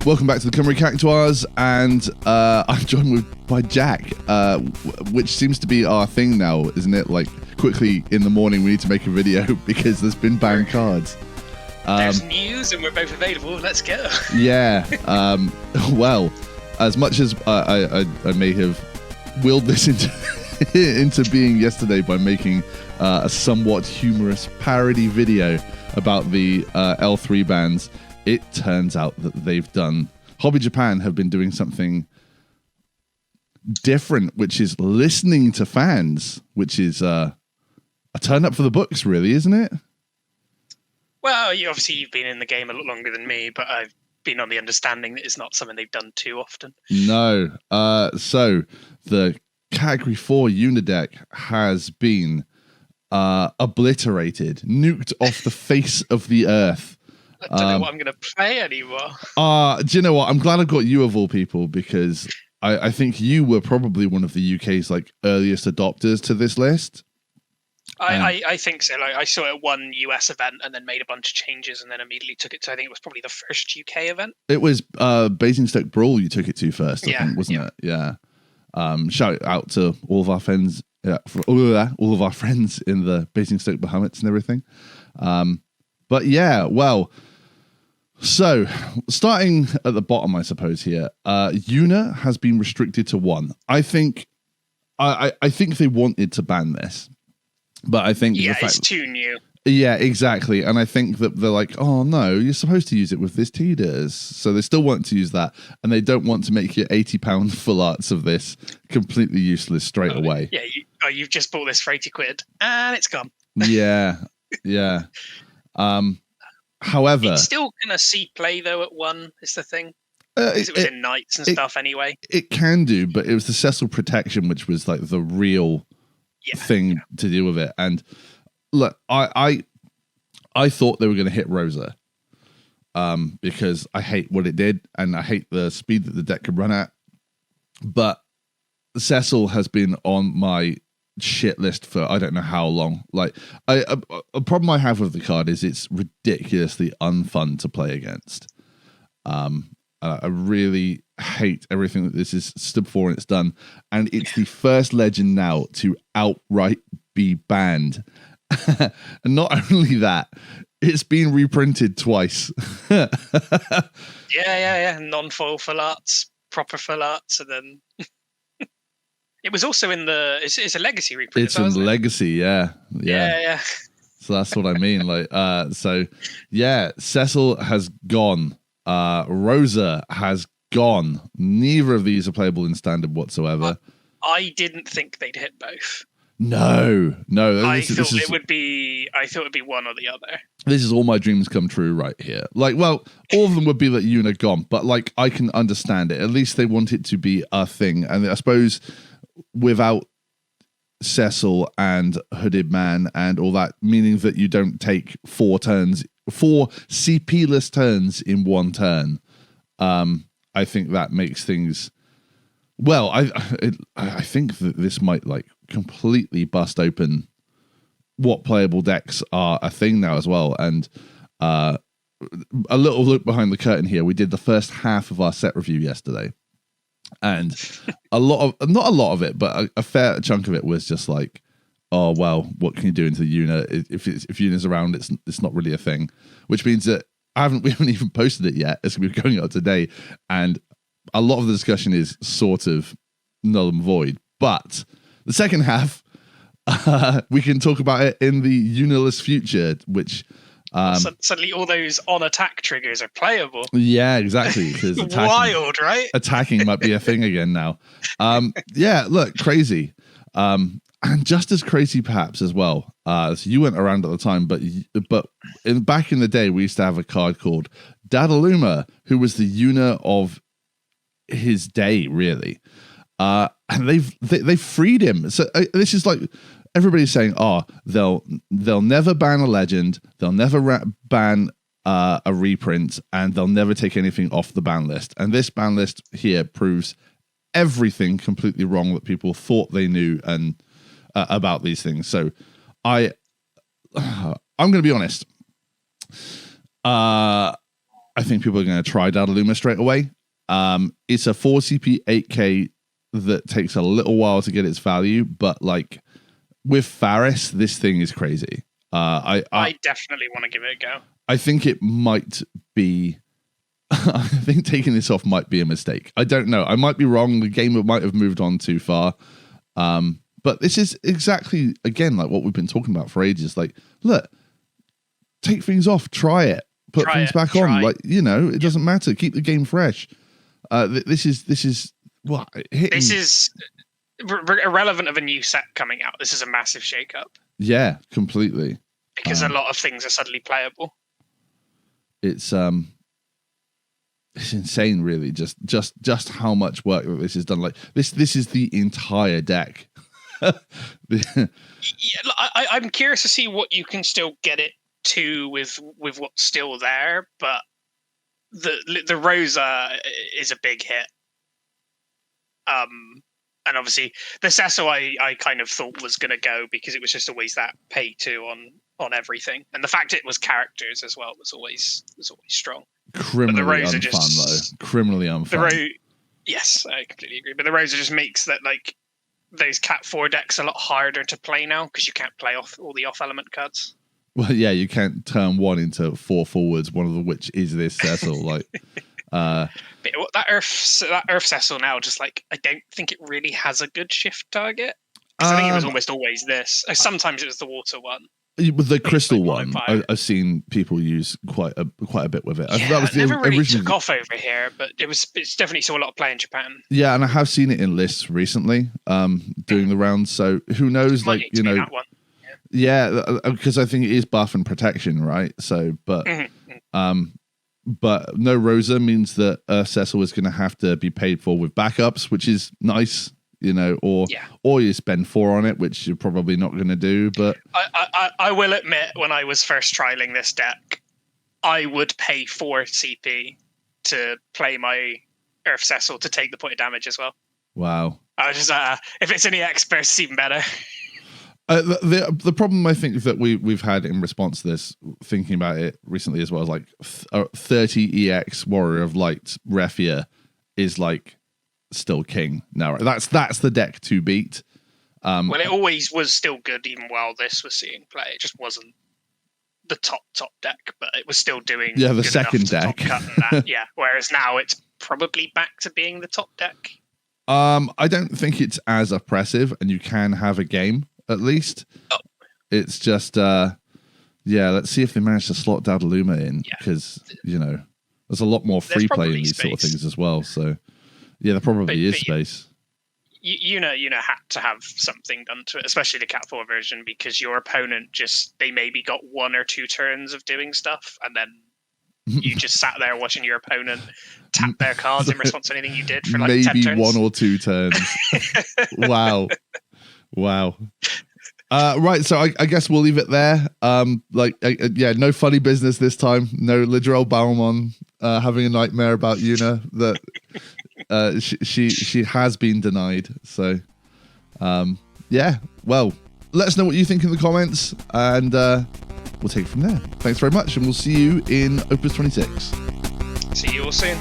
Welcome back to the Cymru Cactuars, and I'm joined by Jack, which seems to be our thing now, isn't it? Like, quickly in the morning we need to make a video because there's been banned cards. There's news and we're both available. Let's go. Yeah. Well, as much as I may have willed this into being yesterday by making a somewhat humorous parody video about the L3 bans, it turns out that they've done... Hobby Japan have been doing something different, which is listening to fans, which is a turn up for the books, really, isn't it? Well, obviously you've been in the game a lot longer than me, but I've been on the understanding that it's not something they've done too often. No. So the Category 4 Yuna deck has been obliterated, nuked off the face of the earth. I don't know what I'm going to play anymore. Do you know what? I'm glad I got you of all people, because I think you were probably one of the UK's like earliest adopters to this list. I think so. Like, I saw it at one US event and then made a bunch of changes and then immediately took it to, I think it was probably the first UK event. It was Basingstoke Brawl you took it to first, I think, wasn't it? Yeah. Shout out to all of our friends, all of our friends in the Basingstoke Bahamuts and everything. But yeah, well, so starting at the bottom, I suppose here, Yuna has been restricted to 1. I think they wanted to ban this, but I think it's too new. Yeah, exactly. And I think that they're like, oh no, you're supposed to use it with this Teeders. So they still want to use that, and they don't want to make your £80 full arts of this completely useless straight away. Yeah, you've just bought this for 80 quid and it's gone. Yeah, yeah. However, it's still gonna see play though at 1 is the thing. Because it was in nights and stuff anyway. It can do, but it was the Cecil protection which was like the real thing to deal with it. And look, I thought they were going to hit Rosa, because I hate what it did and I hate the speed that the deck could run at. But Cecil has been on my shit list for I don't know how long. Like, a problem I have with the card is it's ridiculously unfun to play against. I really hate everything that this is stood for and it's done, and it's the first legend now to outright be banned. And not only that, it's been reprinted twice. yeah, non-foil full arts, proper full arts, and then it was also in the. It's a legacy reprint. It's in the legacy, yeah. So that's what I mean. Like, so yeah, Cecil has gone. Rosa has gone. Neither of these are playable in standard whatsoever. I didn't think they'd hit both. No. I thought it would be one or the other. This is all my dreams come true right here. Like, well, all of them would be that Yuna gone, but like I can understand it. At least they want it to be a thing, and I suppose without Cecil and Hooded Man and all that, meaning that you don't take 4 CP-less turns in 1 turn. I think that makes things. Well, I think that this might like completely bust open what playable decks are a thing now as well. And a little look behind the curtain here. We did the first half of our set review yesterday, and not a lot of it, but a fair chunk of it was just like, oh well, what can you do into the Yuna? If Yuna's around, it's not really a thing. Which means that we haven't even posted it yet. It's gonna be going out today, and a lot of the discussion is sort of null and void. But the second half, we can talk about it in the Yunaless future, which suddenly all those on attack triggers are playable. Yeah, exactly. Wild, right? Attacking might be a thing again now. Yeah, look, crazy. And just as crazy, perhaps as well. So you weren't around at the time, but back in the day, we used to have a card called Dadaluma, who was the Yuna of his day, really. And they've freed him. So this is like everybody's saying, oh, they'll never ban a legend, they'll never ban a reprint, and they'll never take anything off the ban list. And this ban list here proves everything completely wrong that people thought they knew and about these things. So I'm going to be honest. I think people are going to try Dadaluma straight away. It's a 4 CP 8K that takes a little while to get its value, but like with Faris, this thing is crazy. I definitely want to give it a go. I think it might be. I think taking this off might be a mistake. I don't know. I might be wrong. The game might have moved on too far. But this is exactly, again, like what we've been talking about for ages. Like, look, take things off, try it, put things back on. Like, you know, it doesn't matter. Keep the game fresh. This is what hitting. This is irrelevant of a new set coming out. This is a massive shakeup. Yeah, completely. Because a lot of things are suddenly playable. It's insane, really. Just how much work that this has done. Like this is the entire deck. I'm curious to see what you can still get it to with what's still there, but the Rosa is a big hit. And obviously the Cecil I kind of thought was going to go because it was just always that pay to on everything, and the fact it was characters as well was always strong. Criminally unfun though. Criminally unfun. Yes, I completely agree. But the Rosa just makes that like those Cat 4 decks a lot harder to play now because you can't play off all the off element cards. Well, yeah, you can't turn one into 4 forwards, one of which is this Cecil. Like, but that Earth Cecil now, just like I don't think it really has a good shift target. I think it was almost always this. Sometimes it was the water one. With the crystal one, I've seen people use quite a bit with it. Yeah, that was the never really took off over here, but it's definitely saw a lot of play in Japan. Yeah, and I have seen it in lists recently, doing the rounds. So who knows? Like, you know, yeah, because I think it is buff and protection, right? So, but but no Rosa means that Cecil is going to have to be paid for with backups, which is nice. You know, or you spend 4 on it, which you're probably not going to do. But I will admit, when I was first trialing this deck, I would pay 4 CP to play my Earth Cecil to take the point of damage as well. Wow! I was just if it's any EX, it's even better. The problem I think that we've had in response to this, thinking about it recently as well, is like 30 EX Warrior of Light Refia is like still king now. That's the deck to beat. Well, it always was still good even while this was seeing play. It just wasn't the top deck, but it was still doing the second deck. Yeah, whereas now it's probably back to being the top deck. I don't think it's as oppressive, and you can have a game at least. It's just let's see if they manage to slot Dadaluma in, because you know there's a lot more free play in these sort of things as well. So yeah, there probably is space. Yuna had to have something done to it, especially the Cat 4 version, because your opponent they maybe got 1 or 2 turns of doing stuff, and then you just sat there watching your opponent tap their cards in response to anything you did for like maybe 10 turns. 1 or 2 turns. Wow. Right, so I guess we'll leave it there. No funny business this time. No Lidrell Balmon having a nightmare about Yuna that she has been denied. So well, let us know what you think in the comments, and we'll take it from there. Thanks very much, and we'll see you in Opus 26. See you all soon.